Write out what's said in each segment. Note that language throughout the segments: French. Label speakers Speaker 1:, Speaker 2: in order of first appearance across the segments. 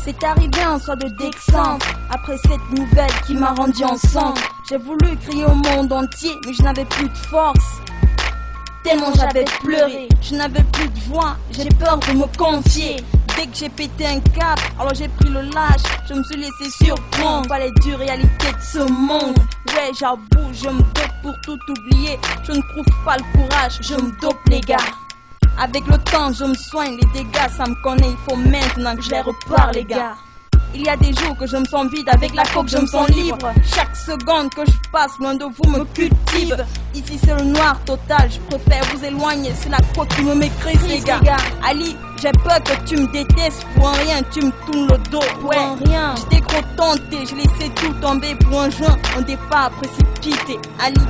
Speaker 1: C'est arrivé un soir de décembre, après cette nouvelle qui m'a rendu ensemble. J'ai voulu crier au monde entier, mais je n'avais plus de force. Tellement j'avais pleuré, je n'avais plus de voix, j'ai peur de me confier. Dès que j'ai pété un cap, alors j'ai pris le lâche, je me suis laissé surprendre par les dures réalités de ce monde. Ouais, j'avoue, je me dope pour tout oublier, je ne trouve pas le courage, je me dope les gars. Avec le temps, je me soigne, les dégâts, ça me connaît, il faut maintenant que je les repars les gars. Il y a des jours que je me sens vide, avec la coke je me sens libre. Chaque seconde que je passe loin de vous me cultive. Ici c'est le noir total, je préfère vous éloigner, c'est la coke qui me maîtrise les gars. Ali, j'ai peur que tu me détestes, pour un rien tu me tournes le dos. Ouais, rien. J'étais trop tenté, j'ai laissé tout tomber pour un joint, un départ précipité. Ali,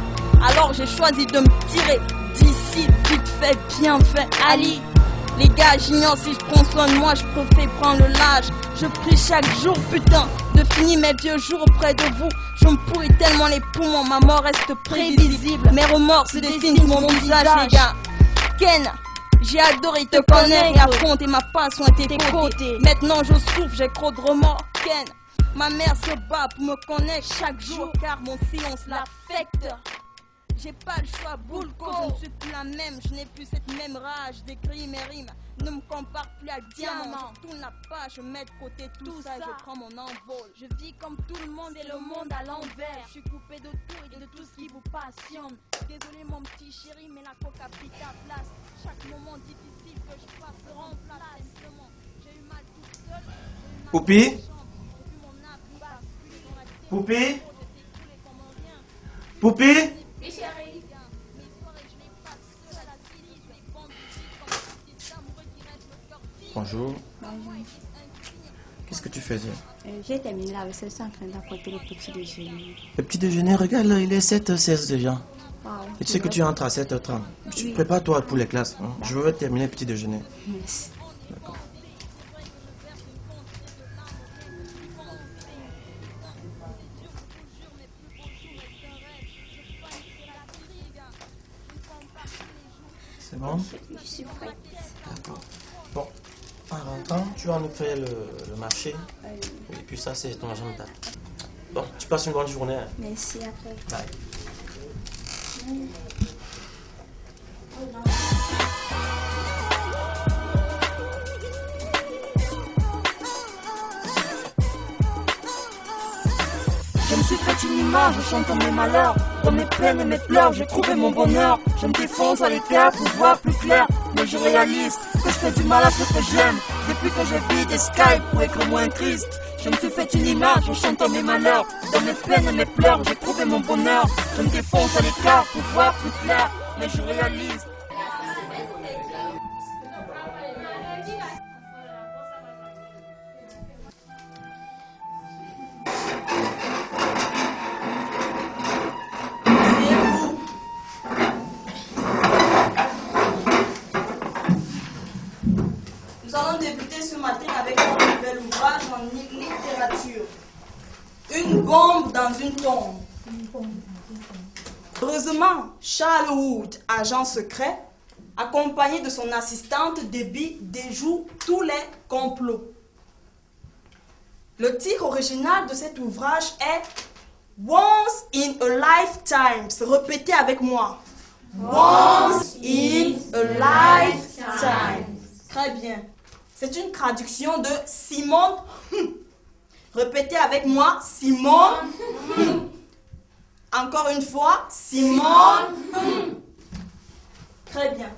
Speaker 1: alors j'ai choisi de me tirer d'ici, vite fait, bien fait. Ali, les gars, j'ignore si je prends soin de moi, je préfère prendre le large. Je prie chaque jour, putain, de finir mes vieux jours auprès de vous. Je me pourris tellement les poumons, ma mort reste prévisible. Mes remords se dessinent sur mon visage, les gars. Ken, j'ai adoré te connaître et affronter ma passion à tes côtés. Maintenant je souffre, j'ai trop de remords, Ken. Ma mère se bat pour me connaître chaque jour, car mon silence l'affecte. J'ai pas le choix, Boulko, je ne suis plus la même, je n'ai plus cette même rage d'écrire mes rimes. Ne me compare plus à diamant, tout n'a pas, je mets de côté tout ça, je prends mon envol. Je vis comme tout le monde et le monde à l'envers. Je suis coupé de tout et de tout ce qui vous passionne. Désolé mon petit chéri, mais la coca a pris ta place. Chaque moment difficile que je passe se remplace simplement. J'ai eu mal toute seule.
Speaker 2: Poupi? Poupi? Poupi? Bonjour.
Speaker 3: Bonjour.
Speaker 2: Qu'est-ce que tu faisais?
Speaker 3: J'ai terminé la recette, je suis en train d'apporter le petit déjeuner.
Speaker 2: Le petit déjeuner, regarde là, il est 7h16 déjà.
Speaker 3: Wow,
Speaker 2: Et tu sais que tu entres à 7h30. Tu prépare-toi pour les classes. Hein. Je veux terminer le petit déjeuner.
Speaker 3: Merci.
Speaker 2: D'accord. C'est bon?
Speaker 3: Je suis prête.
Speaker 2: D'accord. Bon, en rentrant, tu vas nous faire le marché. Et puis ça, c'est ton agenda. Bon, tu passes une bonne journée. Hein.
Speaker 3: Merci, après.
Speaker 2: Bye.
Speaker 1: Je me suis fait une image, je chante mes malheurs. Dans mes peines et mes pleurs, j'ai trouvé mon bonheur. Je me défonce à l'écart pour voir plus clair. Mais je réalise que je fais du mal à ce que j'aime. Depuis que je vis des Skype pour être moins triste. Je me suis fait une image, je chante mes malheurs. Dans mes peines et mes pleurs, j'ai trouvé mon bonheur. Je me défonce à l'écart pour voir plus clair. Mais je réalise.
Speaker 4: Nous allons débuter ce matin avec notre nouvel ouvrage en littérature. Une bombe dans une tombe. Heureusement, Charles Wood, agent secret, accompagné de son assistante Debbie, déjoue tous les complots. Le titre original de cet ouvrage est Once in a Lifetime. Répétez avec moi. Once in a Lifetime. Très bien. C'est une traduction de Simone. Répétez avec moi, Simone. Encore une fois, Simone. Très bien.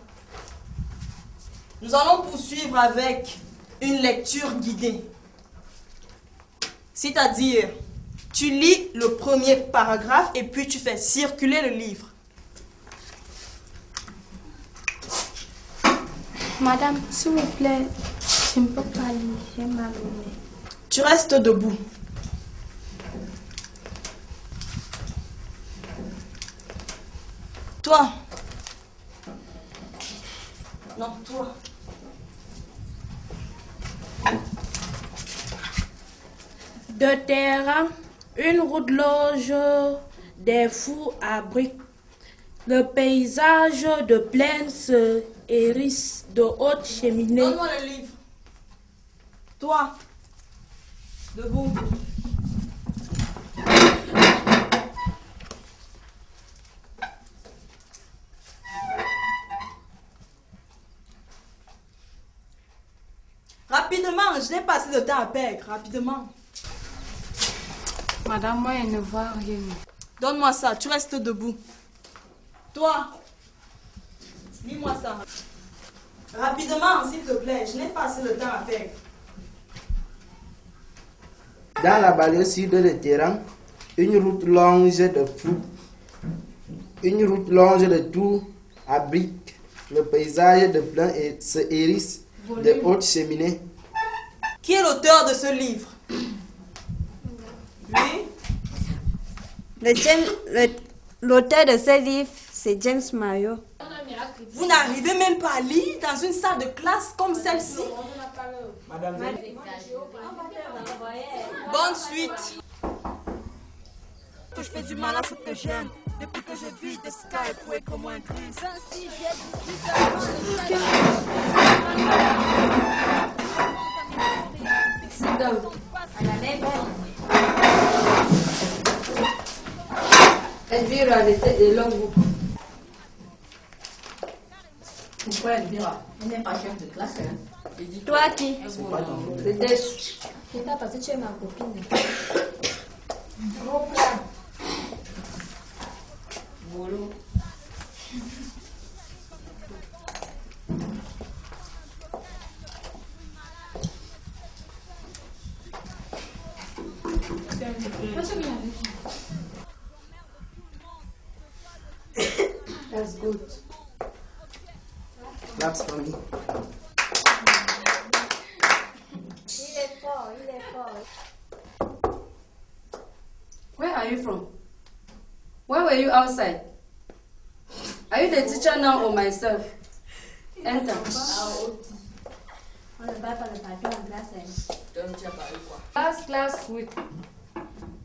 Speaker 4: Nous allons poursuivre avec une lecture guidée. C'est-à-dire, tu lis le premier paragraphe et puis tu fais circuler le livre.
Speaker 3: Madame, s'il vous plaît, je ne peux pas lire, j'ai mal au nez.
Speaker 4: Tu restes debout. Toi. Non, toi.
Speaker 5: De terrain, une route loge, des fours à briques. Le paysage de plaine se hérisse de hautes cheminées.
Speaker 4: Donne-moi le livre. Toi. Debout. Rapidement, je n'ai pas assez de temps à perdre. Rapidement.
Speaker 3: Madame, moi, je ne vois rien.
Speaker 4: Donne-moi ça, tu restes debout. Toi, lis-moi ça. Rapidement, s'il te plaît, je n'ai pas assez de temps à perdre.
Speaker 6: Dans la banlieue sud de Téhéran, une route longe de fous, une route longe de tours abrite le paysage de plein et se hérisse de hautes cheminées.
Speaker 4: Qui est l'auteur de ce livre? Lui?
Speaker 7: L'auteur de ce livre, c'est James Mayo.
Speaker 4: Vous n'arrivez même pas à lire dans une salle de classe comme celle-ci?
Speaker 6: Madame,
Speaker 4: Bonne suite.
Speaker 1: Que je fais du mal à ce que j'aime. Depuis que je vis de Skype pour être moins grise. Ainsi, j'ai 18 ans.
Speaker 8: Elvira, elle était de longue. Pourquoi Elvira? Elle n'est pas chef de classe. Hein?
Speaker 7: Toi qui?
Speaker 8: C'est des...
Speaker 7: C'est pas parce que tu es ma copine.
Speaker 8: Gros plat. Boulot. That's good.
Speaker 6: Claps for me.
Speaker 7: Il est fort, il est fort.
Speaker 8: Where are you from? Why were you outside? Are you the teacher now or myself? Enter.
Speaker 7: On ne va pas le patron en classe.
Speaker 8: Last class week.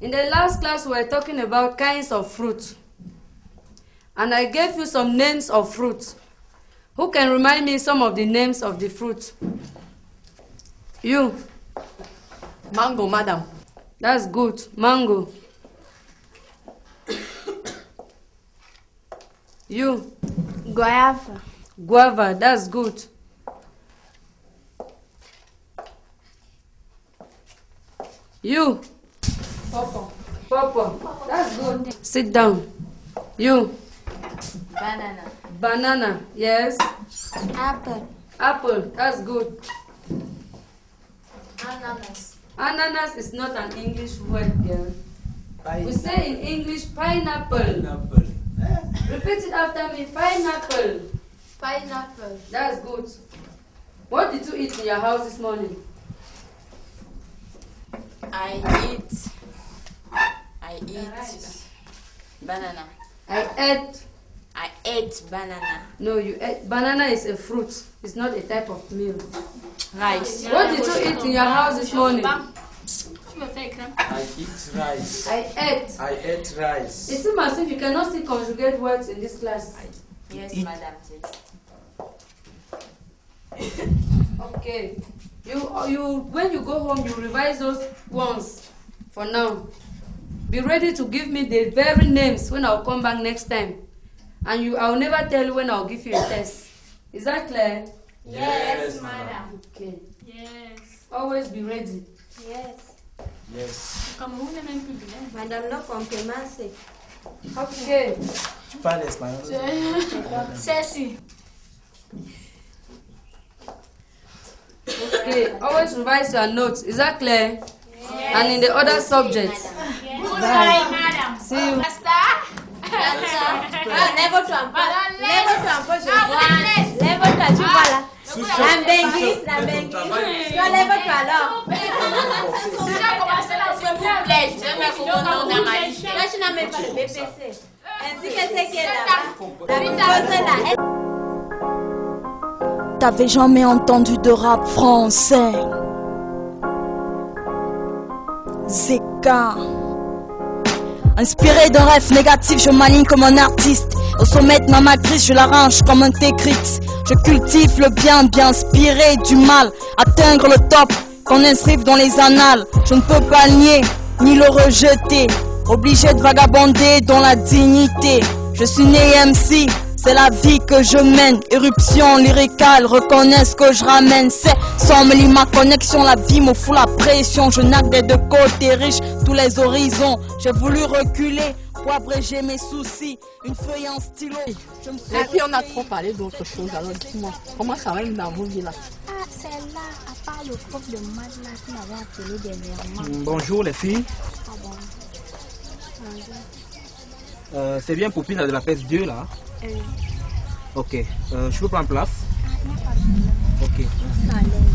Speaker 8: In the last class we were talking about kinds of fruit. And I gave you some names of fruit. Who can remind me some of the names of the fruit? You.
Speaker 9: Mango, madam.
Speaker 8: That's good. Mango. You.
Speaker 7: Guava.
Speaker 8: Guava. That's good. You.
Speaker 9: Pawpaw.
Speaker 8: Pawpaw. That's good. Sit down. You.
Speaker 9: Banana.
Speaker 8: Banana. Yes.
Speaker 7: Apple.
Speaker 8: Apple. That's good.
Speaker 9: Ananas.
Speaker 8: Ananas is not an English word, girl. We say in English pineapple.
Speaker 6: Pineapple.
Speaker 8: Repeat it after me. Pineapple.
Speaker 9: Pineapple.
Speaker 8: That's good. What did you eat in your house this morning?
Speaker 9: I eat banana.
Speaker 8: I
Speaker 9: ate banana.
Speaker 8: No, you ate. Banana is a fruit. It's not a type of meal.
Speaker 9: Rice.
Speaker 8: What did you eat in your house this morning?
Speaker 6: I eat rice.
Speaker 8: I ate.
Speaker 6: I ate rice.
Speaker 8: It seems as if you cannot still conjugate words in this class.
Speaker 9: Yes, madam.
Speaker 8: Okay. You when you go home, you revise those ones for now. Be ready to give me the very names when I'll come back next time. And I'll never tell you when I'll give you a test. Is that clear?
Speaker 6: Yes,
Speaker 7: madam.
Speaker 8: Okay.
Speaker 5: Yes.
Speaker 8: Always be ready.
Speaker 7: Yes.
Speaker 6: Yes.
Speaker 7: Madame, no complément, c'est.
Speaker 8: Okay.
Speaker 6: Tu parles espagnol?
Speaker 5: Ceci.
Speaker 8: Okay. Always revise your notes. Is that clear? Yes. And in the other subjects.
Speaker 5: Good night, madam.
Speaker 8: See you.
Speaker 7: Lève-toi un peu. Lève-toi un peu, je vois. Lève-toi, tu vois là. La bengue. Toi, lève-toi alors. Toi, tu n'as même pas le BPC. Ainsi que c'est qui est là-bas. La bouteuse là.
Speaker 1: T'avais jamais entendu de rap français? Zeka. Inspiré d'un rêve négatif, je m'aligne comme un artiste. Au sommet de ma matrice, je l'arrange comme un Tecrix. Je cultive le bien, bien inspiré du mal. Atteindre le top, qu'on inscrive dans les annales. Je ne peux pas le nier, ni le rejeter. Obligé de vagabonder dans la dignité. Je suis né MC, c'est la vie que je mène. Éruption lyricale, reconnais ce que je ramène. C'est sans me lit ma connexion, la vie me fout la pression. Je nague des deux côtés riches, tous les horizons. J'ai voulu reculer pour abréger mes soucis. Une feuille en stylo.
Speaker 10: Et puis on a trop parlé d'autre chose, alors dis-moi, comment ça va dans vos vies là?
Speaker 3: Ah, c'est là, à part le prof de maths là qui m'avait appelé dernièrement.
Speaker 11: Bonjour les filles.
Speaker 3: Ah bon.
Speaker 11: C'est bien Poupine de la PS2 là.
Speaker 3: Oui.
Speaker 11: Ok, je peux prendre place.
Speaker 3: Ah, il n'y a pas de problème.
Speaker 11: Ok.
Speaker 3: On s'en laisse.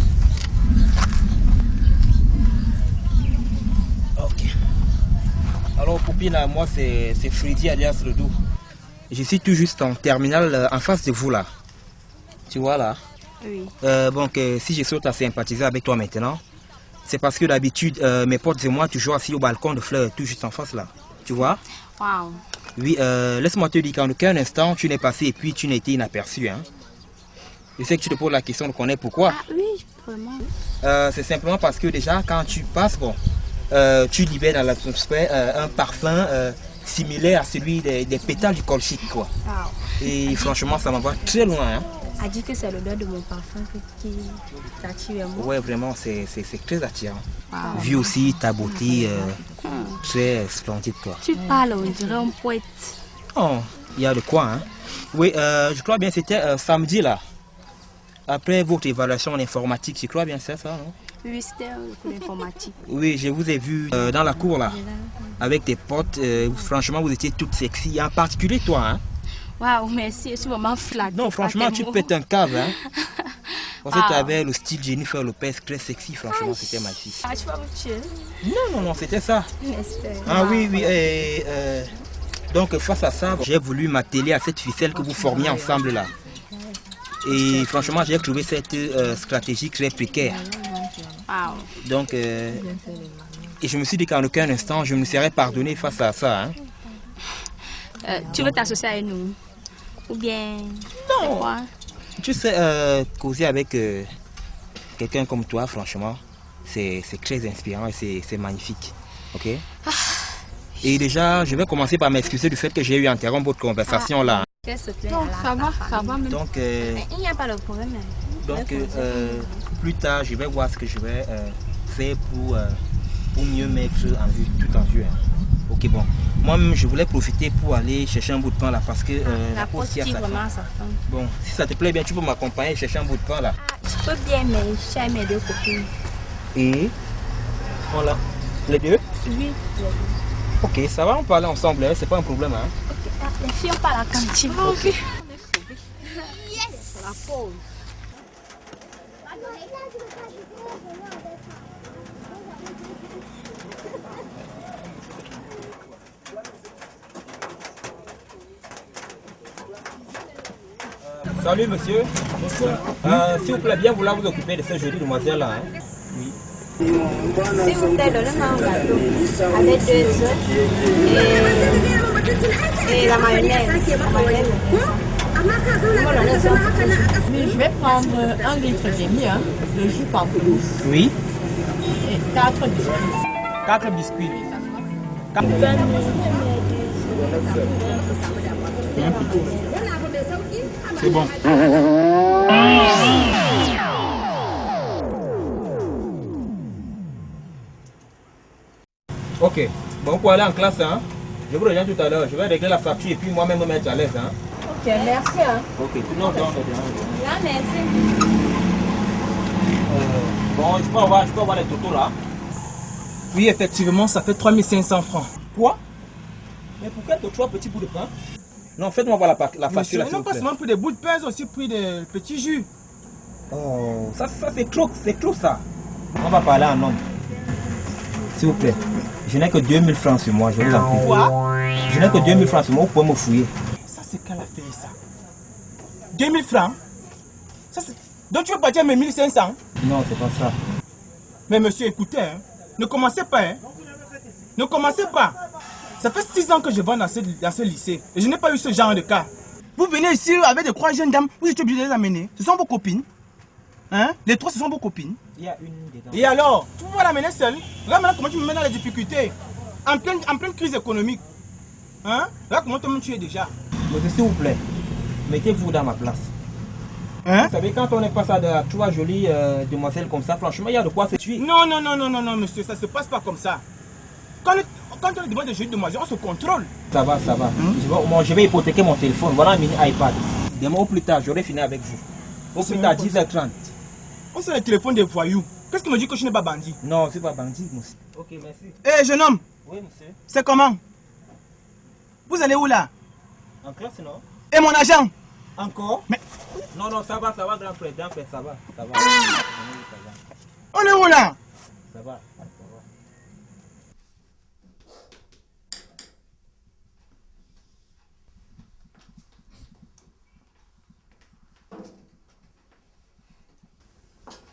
Speaker 11: Ok. Alors Poupine, moi c'est Freddy alias Ledoux. Je suis tout juste en terminale en face de vous là. Tu vois là?
Speaker 3: Oui.
Speaker 11: Bon, si je souhaite à sympathiser avec toi maintenant, c'est parce que d'habitude mes potes et moi toujours assis au balcon de fleurs tout juste en face là. Tu vois?
Speaker 3: Wow.
Speaker 11: Oui, laisse-moi te dire qu'en aucun instant tu n'es passé et puis tu n'as été inaperçu. Hein. Je sais que tu te poses la question de connaître pourquoi.
Speaker 3: Ah oui, vraiment.
Speaker 11: C'est simplement parce que déjà quand tu passes, bon, tu libères dans l'atmosphère un parfum similaire à celui des pétales du colchique quoi.
Speaker 3: Wow.
Speaker 11: Et franchement ça m'envoie très loin. Hein.
Speaker 3: A dit que c'est l'odeur de mon parfum qui t'attire moi.
Speaker 11: Ouais, vraiment c'est très attirant.
Speaker 3: Wow.
Speaker 11: Vu aussi ta beauté très splendide quoi.
Speaker 3: Tu parles, on dirait un poète.
Speaker 11: Oh, il y a de quoi hein. Oui, je crois bien c'était samedi là. Après votre évaluation en informatique, je crois bien c'est ça, non?
Speaker 3: Oui, c'était un cours d'informatique.
Speaker 11: Oui, je vous ai vu dans la cour là, avec tes potes. Franchement, vous étiez toutes sexy, en particulier toi. Hein?
Speaker 3: Waouh, merci, je suis vraiment flattée.
Speaker 11: Non, franchement, tu pètes un câble. Hein? Parce que tu avais le style Jennifer Lopez, très sexy, franchement, c'était magnifique.
Speaker 3: Ah, tu vas me tuer?
Speaker 11: Non, c'était ça.
Speaker 3: J'espère.
Speaker 11: Ah oui. Donc, face à ça, j'ai voulu m'atteler à cette ficelle que vous formiez ensemble là. Et franchement, j'ai trouvé cette stratégie très précaire.
Speaker 3: Wow.
Speaker 11: Donc, et je me suis dit qu'en aucun instant, je me serais pardonné face à ça. Hein.
Speaker 3: Tu veux t'associer avec nous? Ou bien...
Speaker 11: Non.
Speaker 3: Quoi?
Speaker 11: Tu sais, causer avec quelqu'un comme toi, franchement, c'est très inspirant et c'est magnifique. Ok? Et déjà, je vais commencer par m'excuser du fait que j'ai eu à interrompre votre conversation là.
Speaker 3: Donc, ça va même.
Speaker 11: Donc,
Speaker 3: il n'y a pas de problème.
Speaker 11: Donc, plus tard, je vais voir ce que je vais faire pour mieux mettre en vue, tout en vue. Hein. Ok, bon. Moi-même, je voulais profiter pour aller chercher un bout de pain là parce que
Speaker 3: la pause tire vraiment à sa fin.
Speaker 11: Bon, si ça te plaît bien, tu peux m'accompagner chercher un bout de pain là.
Speaker 3: Je peux bien, mais je suis mes deux copines.
Speaker 11: Et voilà. Les deux?
Speaker 3: Oui.
Speaker 11: Ok, ça va, on peut aller ensemble, hein? C'est pas un problème. Hein?
Speaker 3: Ok, les filles, on part à la cantine.
Speaker 10: Ah, ok.
Speaker 3: Yes! La pause.
Speaker 11: Salut monsieur. S'il vous plaît, bien vouloir vous occuper de cette jolie demoiselle là. Hein? Oui.
Speaker 7: S'il vous plaît, donnez-moi un gâteau avec 2 œufs et la mayonnaise.
Speaker 10: Je vais prendre 1 litre et demi de jus pamplemousse.
Speaker 11: Oui.
Speaker 10: Et 4 biscuits.
Speaker 11: 4 biscuits. C'est bon. Ok, bon, pour aller en classe, hein, je vous reviens tout à l'heure. Je vais régler la facture et puis moi-même me mettre à l'aise. Hein.
Speaker 10: Ok, merci. Hein.
Speaker 11: Ok, tout le monde.
Speaker 7: Là, merci.
Speaker 11: Bon, je peux avoir les totaux là.
Speaker 12: Oui, effectivement, ça fait 3500 francs.
Speaker 11: Quoi? Mais pour quel 3 petits bouts de pain? Non, faites-moi voir la facture là.
Speaker 12: Non, pas seulement pour des bouts de pain, c'est aussi pour des petits jus.
Speaker 11: Oh, ça c'est trop ça. On va parler en nombre. S'il vous plaît, je n'ai que 2000 francs sur moi, je vous en prie.
Speaker 12: Quoi?
Speaker 11: Je n'ai que 2000 francs sur moi, vous pouvez me fouiller.
Speaker 12: Ça c'est quelle affaire ça? 2000 francs? Ça, donc tu veux partir à mes 1500?
Speaker 11: Non, c'est pas ça.
Speaker 12: Mais monsieur, écoutez, hein, ne commencez pas. Hein. Ne commencez pas. Ça fait 6 ans que je vends dans ce lycée et je n'ai pas eu ce genre de cas. Vous venez ici avec des 3 jeunes dames, vous êtes obligé de les amener. Ce sont vos copines. Hein? Les 3, ce sont vos copines.
Speaker 11: Il y a une dedans.
Speaker 12: Et alors, tu vas l'amener seule? Regarde maintenant comment tu me mets dans les difficultés. En pleine crise économique. Hein? Là, comment toi-même tu es déjà?
Speaker 11: Monsieur, s'il vous plaît, mettez-vous dans ma place.
Speaker 12: Hein?
Speaker 11: Vous savez, quand on est face à trois jolies demoiselles comme ça, franchement, il y a de quoi se tuer.
Speaker 12: Non, monsieur, ça se passe pas comme ça. Quand on demande des jolies demoiselles, on se contrôle.
Speaker 11: Ça va. Je vais hypothéquer mon téléphone. Voilà un mini iPad. Demain au plus tard, j'aurai fini avec vous. Au plus tard, 10h30.
Speaker 12: On sait le téléphone des voyous. Qu'est-ce que me dit que je n'ai pas bandit?
Speaker 11: Non, c'est pas bandit, monsieur. Ok, merci.
Speaker 12: Hé, jeune homme.
Speaker 11: Oui, monsieur.
Speaker 12: C'est comment? Vous allez où là?
Speaker 11: En classe, non?
Speaker 12: Et mon agent?
Speaker 11: Encore?
Speaker 12: Mais...
Speaker 11: Non, ça va, grand frère, ça va.
Speaker 12: On est où là?
Speaker 11: Ça va.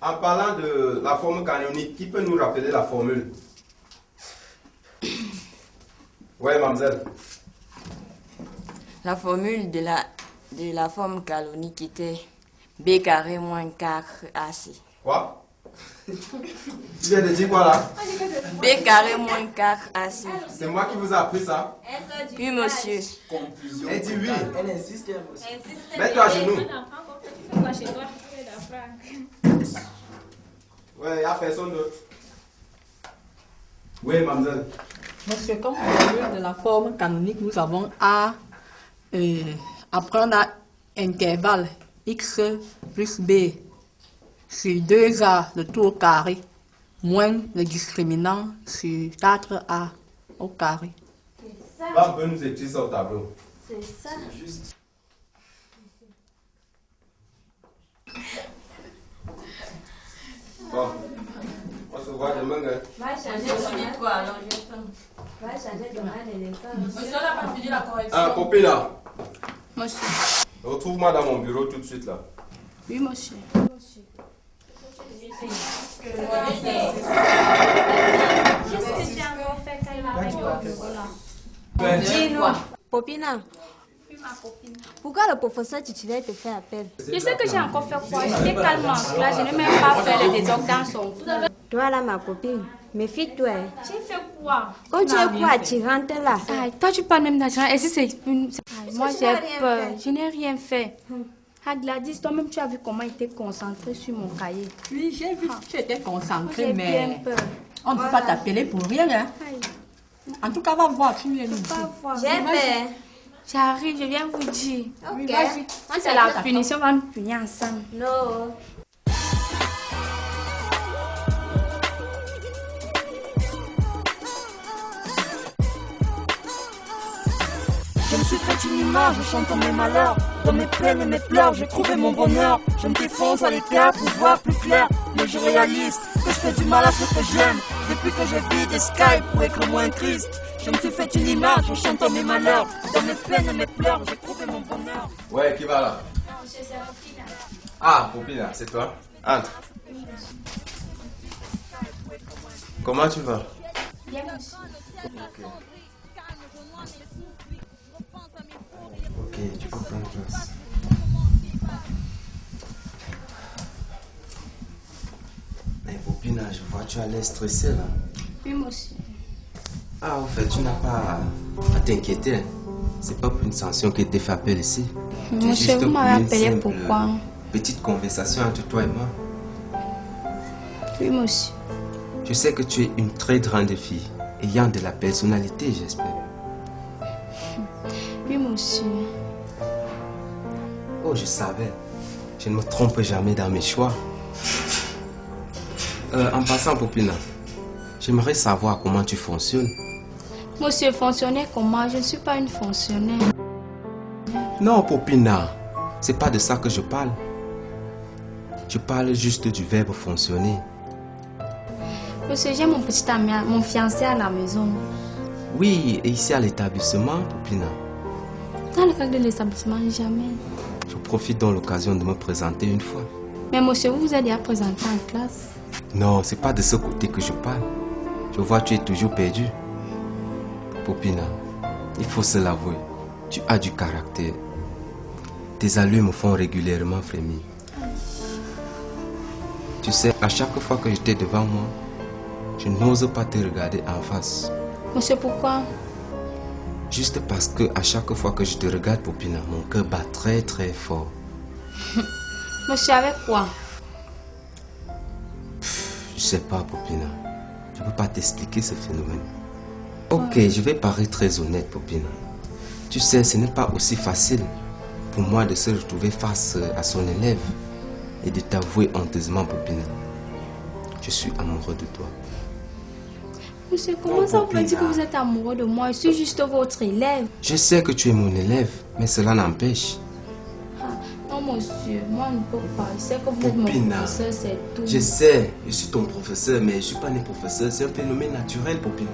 Speaker 13: En parlant de la forme canonique, qui peut nous rappeler la formule? Ouais, mademoiselle.
Speaker 9: La formule de la forme canonique était B carré moins 4AC.
Speaker 13: Quoi? Tu viens de dire quoi là?
Speaker 9: B carré moins 4AC.
Speaker 13: C'est moi qui vous ai appris ça?
Speaker 9: Oui, monsieur.
Speaker 13: Confusion. Elle dit oui.
Speaker 6: Elle insiste.
Speaker 13: Mets-toi à genoux. Ouais, il n'y a personne d'autre. Oui, mademoiselle.
Speaker 10: Monsieur, comme formule de la forme canonique, nous avons à prendre à intervalle x plus b sur 2a le tout au carré moins le discriminant sur 4a au carré.
Speaker 13: Va un peu nous écrire ça au tableau.
Speaker 1: C'est ça.
Speaker 13: Juste. Bon, on se voit demain.
Speaker 9: Va changer de quoi alors? Va changer de
Speaker 7: Monsieur n'a pas fini la correction.
Speaker 13: Ah, copine là.
Speaker 3: Monsieur.
Speaker 13: Retrouve-moi dans mon bureau tout de suite là.
Speaker 3: Oui, monsieur.
Speaker 1: Dis-nous, Popina. Pourquoi le professeur titulaire te fait appel?
Speaker 7: Je sais que j'ai encore fait quoi? J'étais calme en classe, je n'ai même pas fait les désordres dans son cours.
Speaker 1: Toi là, ma copine, méfie-toi.
Speaker 7: J'ai fait quoi?
Speaker 1: Quand tu es quoi, tu rentres là?
Speaker 7: Aïe, toi tu parles même d'argent. Et si c'est une... Aïe, moi j'ai peur, je n'ai rien fait. Ah, Gladys, toi-même tu as vu comment il était concentré sur mon cahier.
Speaker 10: Oui, j'ai vu que tu étais concentré,
Speaker 7: J'ai
Speaker 10: mais
Speaker 7: bien peur.
Speaker 10: on ne peut pas t'appeler pour rien. Hein? En tout cas, va voir, tu es nous.
Speaker 1: J'ai peur.
Speaker 7: J'arrive, je viens vous dire.
Speaker 1: Ok.
Speaker 7: Vas-y. C'est la punition, on va nous punir ensemble.
Speaker 1: Non.
Speaker 14: Je me suis fait une image, je chante mes malheurs. Dans mes peines et mes pleurs, j'ai trouvé mon bonheur. Je me défonce à l'écart pour voir plus clair. Mais je réalise que je fais du mal à ce que j'aime. Depuis que je vis des Skype pour être moins triste. Je me suis fait une image, je chante mes malheurs. Dans mes peines et mes pleurs, j'ai trouvé mon bonheur.
Speaker 13: Ouais, qui va là?
Speaker 7: Monsieur, c'est Popina.
Speaker 13: Ah, Popina, c'est toi? Entre. Comment tu vas?
Speaker 7: Bien, monsieur.
Speaker 13: Ok, tu peux prendre place. Mais Popina, je vois tu as l'air stressé là.
Speaker 7: Oui, monsieur.
Speaker 13: Ah, en fait, tu n'as pas à t'inquiéter. C'est pas pour une sanction que tu fait appel ici.
Speaker 7: Monsieur, vous m'avez appelé pourquoi?
Speaker 13: Petite conversation entre toi et moi.
Speaker 7: Oui, monsieur.
Speaker 13: Je sais que tu es une très grande fille, ayant de la personnalité, j'espère.
Speaker 7: Oui, monsieur.
Speaker 13: Oh, je savais. Je ne me trompe jamais dans mes choix. En passant, Popina, j'aimerais savoir comment tu fonctionnes.
Speaker 7: Monsieur, fonctionner comment? Je ne suis pas une fonctionnaire.
Speaker 13: Non, Popina, c'est pas de ça que je parle. Je parle juste du verbe fonctionner.
Speaker 7: Monsieur, j'ai mon petit ami, mon fiancé à la maison.
Speaker 13: Oui, et ici à l'établissement, Popina.
Speaker 7: Dans le cadre de l'établissement, jamais.
Speaker 13: Je profite de l'occasion de me présenter une fois.
Speaker 7: Mais monsieur, vous vous êtes déjà présenté en classe.
Speaker 13: Non, c'est pas de ce côté que je parle. Je vois que tu es toujours perdu. Popina, il faut se l'avouer. Tu as du caractère. Tes allures me font régulièrement frémir. Tu sais, à chaque fois que j'étais devant moi, je n'ose pas te regarder en face.
Speaker 7: Monsieur, pourquoi?
Speaker 13: Juste parce que à chaque fois que je te regarde, Popina, mon cœur bat très très fort.
Speaker 7: Monsieur, avec quoi?
Speaker 13: Je sais pas, Popina. Je peux pas t'expliquer ce phénomène. Ok, je vais paraître très honnête, Popina. Tu sais, ce n'est pas aussi facile pour moi de se retrouver face à son élève et de t'avouer honteusement, Popina. Je suis amoureux de toi.
Speaker 7: Monsieur, comment ça vous pouvez dire que vous êtes amoureux de moi? Je suis juste votre élève.
Speaker 13: Je sais que tu es mon élève, mais cela n'empêche.
Speaker 7: Non, monsieur, moi je ne peux pas. Je sais que vous êtes mon professeur, c'est tout.
Speaker 13: Je sais, je suis ton professeur, mais je ne suis pas né professeur. C'est un phénomène naturel, Popina.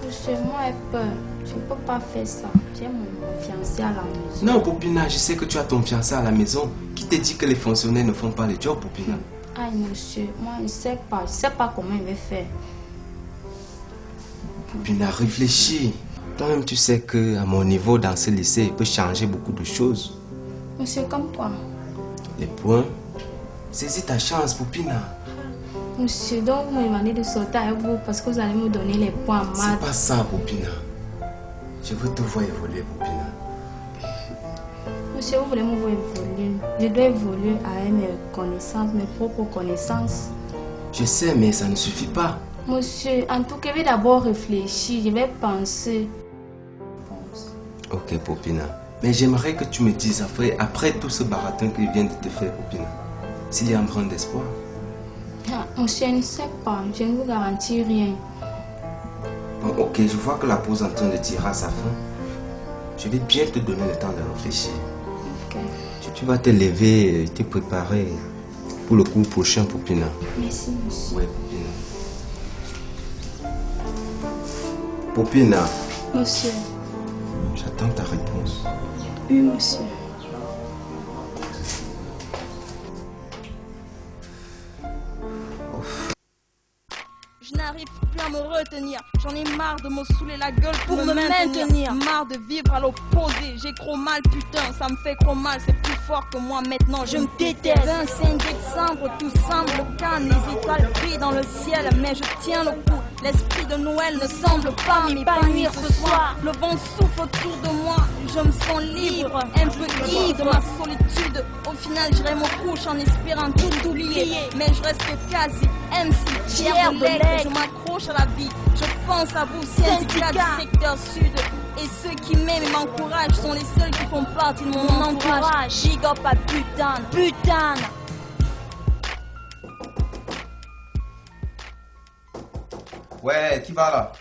Speaker 7: Monsieur, moi j'ai peur. Je ne peux pas faire ça. J'ai mon fiancé à la maison.
Speaker 13: Non, Popina, je sais que tu as ton fiancé à la maison. Qui te dit que les fonctionnaires ne font pas le job, Popina?
Speaker 7: Aïe, monsieur, moi je ne sais pas. Je ne sais pas comment il va faire.
Speaker 13: Popina, réfléchis. Toi-même, tu sais qu'à mon niveau dans ce lycée, il peut changer beaucoup de choses.
Speaker 7: Monsieur, comme quoi?
Speaker 13: Les points. Saisis ta chance, Popina.
Speaker 7: Monsieur, donc vous me demandez de sortir avec vous parce que vous allez me donner les points en maths.
Speaker 13: C'est pas ça, Popina. Je veux te voir évoluer, Popina.
Speaker 7: Monsieur, vous voulez me voir évoluer? Je dois évoluer avec mes connaissances, mes propres connaissances.
Speaker 13: Je sais, mais ça ne suffit pas.
Speaker 7: Monsieur, en tout cas, je vais d'abord réfléchir, je vais penser.
Speaker 13: Ok, Popina. Mais j'aimerais que tu me dises après tout ce baratin que je viens de te faire, Popina, s'il y a un brin d'espoir.
Speaker 7: Monsieur, je ne sais pas, je ne vous garantis rien.
Speaker 13: Bon, ok, je vois que la pause est en train de tirer à sa fin. Je vais bien te donner le temps de réfléchir.
Speaker 7: Ok.
Speaker 13: Tu vas te lever et te préparer pour le cours prochain, Popina.
Speaker 7: Merci, monsieur.
Speaker 13: Oui, Popina. Popina.
Speaker 7: Monsieur.
Speaker 13: J'attends ta réponse.
Speaker 7: Oui, monsieur.
Speaker 1: Je n'arrive plus à me retenir. J'en ai marre de me saouler la gueule pour me maintenir. Marre de vivre à l'opposé. J'ai trop mal, putain, ça me fait trop mal. C'est plus fort que moi maintenant. Je me déteste. 25 décembre, tout semble calme. Les étoiles brillent dans le ciel, mais je tiens le coup. L'esprit de Noël ne semble pas m'épanouir ce soir. Le vent souffle autour de moi. Je me sens libre, un peu ivre de ma solitude. Au final, j'irai me couche en espérant tout oublier. Mais je reste quasi MC, fier de l'aigle. Je m'accroche à la vie. Je pense à vous, syndicats du secteur sud. Et ceux qui m'aiment et m'encouragent sont les seuls qui font partie de mon entourage. Big up à Putane, Putane.
Speaker 6: Ouais, qui va là?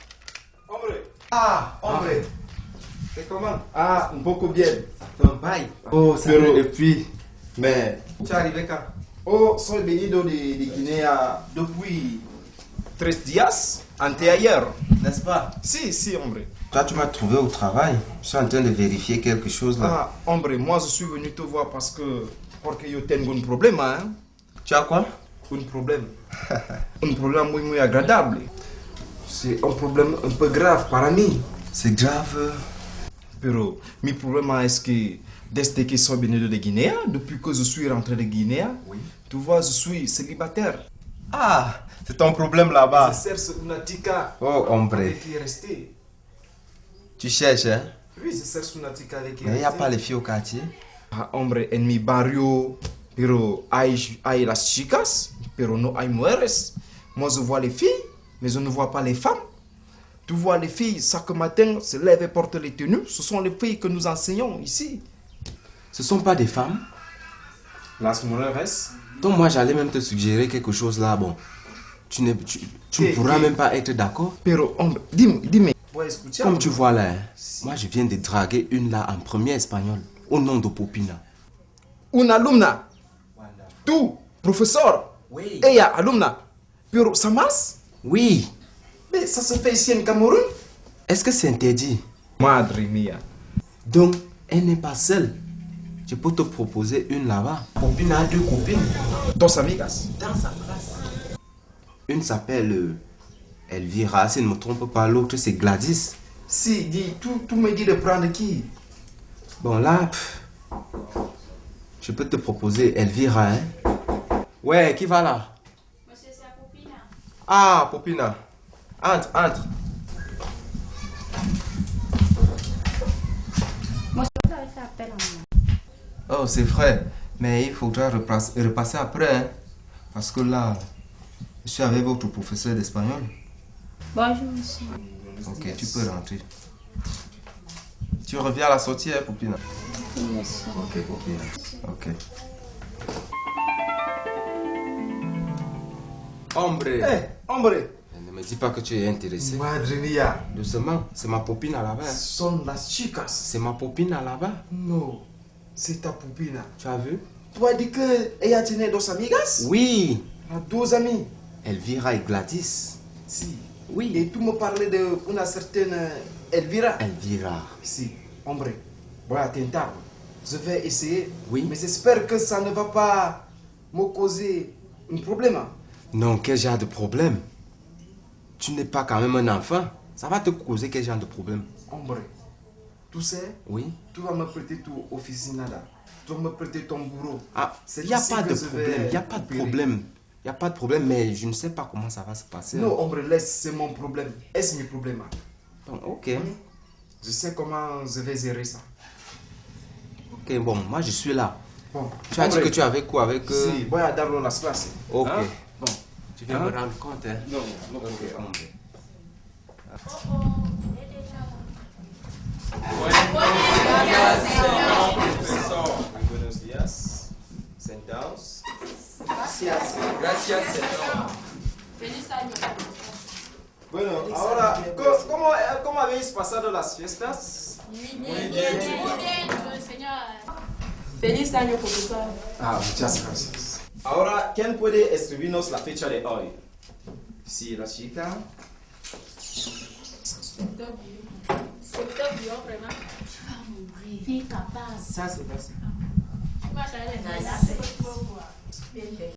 Speaker 6: Hombre. Ah, hombre. C'est comment? Ah, beaucoup bien.
Speaker 13: Un bail.
Speaker 6: Oh, c'est
Speaker 13: vrai.
Speaker 6: Et puis, mais tu es arrivé quand? Oh, soy venido de Guinée depuis 3 días anteayer, n'est-ce pas? Si, hombre.
Speaker 13: Toi, tu m'as trouvé au travail. Je suis en train de vérifier quelque chose là.
Speaker 6: Ah, hombre, moi je suis venu te voir parce que yo tengo un problème, hein?
Speaker 13: Tu as quoi?
Speaker 6: Un problème. Un problème muy agradable. C'est un problème un peu grave para mí.
Speaker 13: C'est grave.
Speaker 6: Pero mi problème est que desde que soy venido de Guinée, depuis que je suis rentré de Guinée, oui. Tu vois, je suis célibataire.
Speaker 13: Ah, c'est ton problème là-bas.
Speaker 6: Je cherche une tica.
Speaker 13: Oh, hombre.
Speaker 6: Avec qui rester.
Speaker 13: Tu cherches, hein?
Speaker 6: Oui, je cherche une tica avec qui
Speaker 13: rester. Mais il n'y a pas les filles au quartier?
Speaker 6: Ah, hombre, en mi barrio, pero hay las chicas, pero no hay mujeres. Moi, je vois les filles, mais je ne vois pas les femmes. Tu vois, les filles, chaque matin, se lèvent et portent les tenues. Ce sont les filles que nous enseignons ici.
Speaker 13: Ce ne sont pas des femmes?
Speaker 6: Las mujeres.
Speaker 13: Donc moi, j'allais même te suggérer quelque chose là. Bon, tu ne pourras même pas être d'accord.
Speaker 6: Pero, hombre, dis-moi.
Speaker 13: Comme tu vois là, moi, je viens de draguer une là en premier espagnol, au nom de Popina.
Speaker 6: Una alumna? Tu, professeur?
Speaker 13: Oui.
Speaker 6: Ella, alumna? Pero, ça marche?
Speaker 13: Oui.
Speaker 6: Mais ça se fait ici en Cameroun?
Speaker 13: Est-ce que c'est interdit?
Speaker 6: Madre mia.
Speaker 13: Donc, elle n'est pas seule. Je peux te proposer une là-bas. Popina a 2 copines.
Speaker 6: Dos amigas?
Speaker 13: Dans sa classe. Une s'appelle Elvira, si je ne me trompe pas. L'autre, c'est Gladys.
Speaker 6: Si, dis, tu me dis de prendre qui?
Speaker 13: Bon, là, je peux te proposer Elvira, hein? Ouais, qui va là?
Speaker 5: Monsieur, c'est Popina.
Speaker 13: Ah, Popina. Entre, entre.
Speaker 7: Monsieur, vous avez fait appel à moi.
Speaker 13: Oh, c'est vrai. Mais il faudra repasser après. Hein, parce que là, je suis avec votre professeur d'espagnol.
Speaker 7: Bonjour, monsieur.
Speaker 13: Ok, tu peux rentrer. Tu reviens à la sortie, hein, Popina?
Speaker 7: Oui, monsieur.
Speaker 13: Ok, Popina. Ok. Hombre.
Speaker 6: Eh, hombre.
Speaker 13: Ne me dis pas que tu es intéressé.
Speaker 6: Madrinia.
Speaker 13: Doucement, c'est ma popine à là-bas.
Speaker 6: Son las chicas.
Speaker 13: C'est ma popine à là-bas.
Speaker 6: Non, c'est ta popina.
Speaker 13: Tu as vu?
Speaker 6: Tu as dit que ella tiene dos amigas?
Speaker 13: Oui.
Speaker 6: Elle a deux amis.
Speaker 13: Elvira et Gladys.
Speaker 6: Si.
Speaker 13: Oui.
Speaker 6: Et tu me parlais de une certaine Elvira.
Speaker 13: Elvira.
Speaker 6: Si, hombre. Voy a tentar. Je vais essayer.
Speaker 13: Oui.
Speaker 6: Mais j'espère que ça ne va pas me causer un problème.
Speaker 13: Non, quel genre de problème? Tu n'es pas quand même un enfant. Ça va te causer quel genre de problème?
Speaker 6: Hombre, tu sais,
Speaker 13: oui.
Speaker 6: Tu vas me prêter ton officina là. Tu vas me prêter ton bureau.
Speaker 13: Ah, il n'y a pas de problème. Il n'y a pas de problème. Il n'y a pas de problème, mais je ne sais pas comment ça va se passer.
Speaker 6: Non, hombre, laisse, c'est mon problème. Est-ce mon problème?
Speaker 13: Bon, ok.
Speaker 6: Je sais comment je vais gérer ça.
Speaker 13: Ok, bon, moi je suis là.
Speaker 6: Bon,
Speaker 13: tu as dit que tu avais quoi avec...
Speaker 6: Si, voy a darlo las clases.
Speaker 13: Ok.
Speaker 6: Hein? Bon.
Speaker 13: Tu viens me rendre compte, hein?
Speaker 6: Non, non.
Speaker 13: Ok, hombre.
Speaker 2: Buenos días. Sentados.
Speaker 6: Gracias.
Speaker 2: Gracias, señor.
Speaker 5: Feliz año.
Speaker 6: Bueno, ahora, ¿cómo habéis pasado las fiestas?
Speaker 5: Muy bien, señor.
Speaker 4: Feliz año, profesor.
Speaker 6: Ah, muchas gracias.
Speaker 2: Ahora, ¿quién puede escribirnos la fecha de hoy? Sí, la chica.
Speaker 5: C'est top, vraiment. Tu vas mourir. Fille capable.
Speaker 6: Ça, c'est pas ça.
Speaker 5: Tu vas changer de la